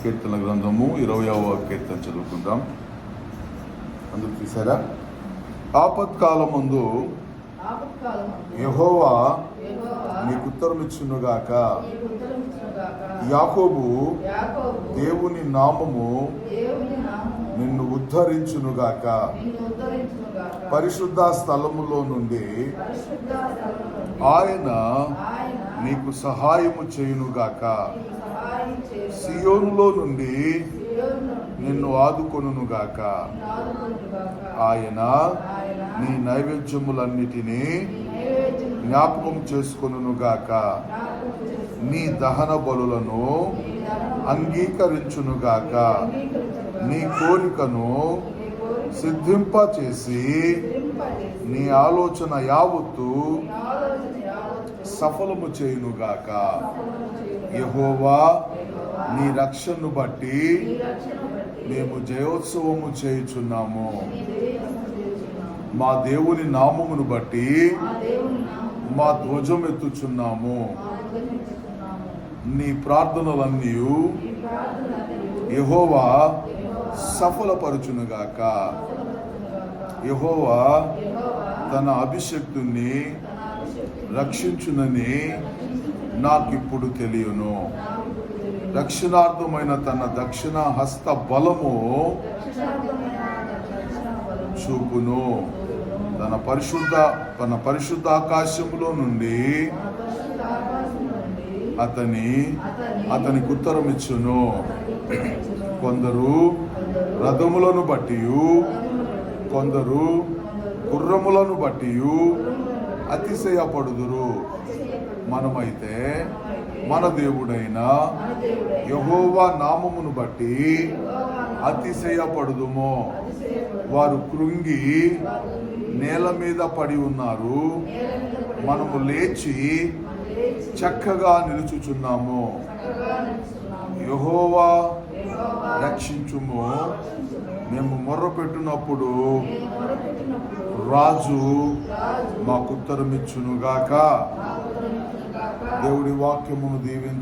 కీర్తన గ్రంథము 20వ కీర్తన చదువుకుందాం. అందుకు తీసారా? ఆపత్కాలమందు యెహోవా నీకు ఉత్తరమిచ్చునుగాక. యాకోబు దేవుని నామము నిన్ను ఉద్ధరించునుగాక. పరిశుద్ధ స్థలములో నుండి ఆయన నీకు సహాయము చేయునుగాక. సియోనులో నుండి నిన్ను ఆదుకొనుగాక. ఆయన నీ నైవేద్యములన్నిటినీ జ్ఞాపకం చేసుకొనుగాక. నీ దహన బలులను అంగీకరించునుగాక. నీ కోరికను సిద్ధింపచేసి నీ ఆలోచన యావత్తు సఫలము చేయునుగాక. యెహోవా నీ రక్షణను బట్టి మేము జయోత్సవము చేయుచున్నాము. మా దేవుని నామమును బట్టి మా ధ్వజం ఎత్తుచున్నాము. నీ ప్రార్థనలన్నీ యెహోవా సఫలపరచునుగాక. యెహోవా తన అభిషక్తుని రక్షించునని నాకిప్పుడు తెలియను. రక్షణార్థమైన తన దక్షిణ హస్త బలము చూపును. తన పరిశుద్ధ ఆకాశములో నుండి అతనికి ఉత్తరం ఇచ్చును. కొందరు రథములను బట్టి, కొందరు గుర్రములను బట్టి అతిశయపడుదురు. మనమైతే మన దేవుడైన యెహోవా నామమును బట్టి అతిశయపడుదుము. వారు కృంగి నేల మీద పడి ఉన్నారు. మనము లేచి చక్కగా నిలుచుచున్నాము. యెహోవా రక్షించుము. మేము మొర్రపెట్టినప్పుడు రాజు మాకు ఉత్తరమిచ్చునుగాక. దేవుడి వాక్యమును దీవించి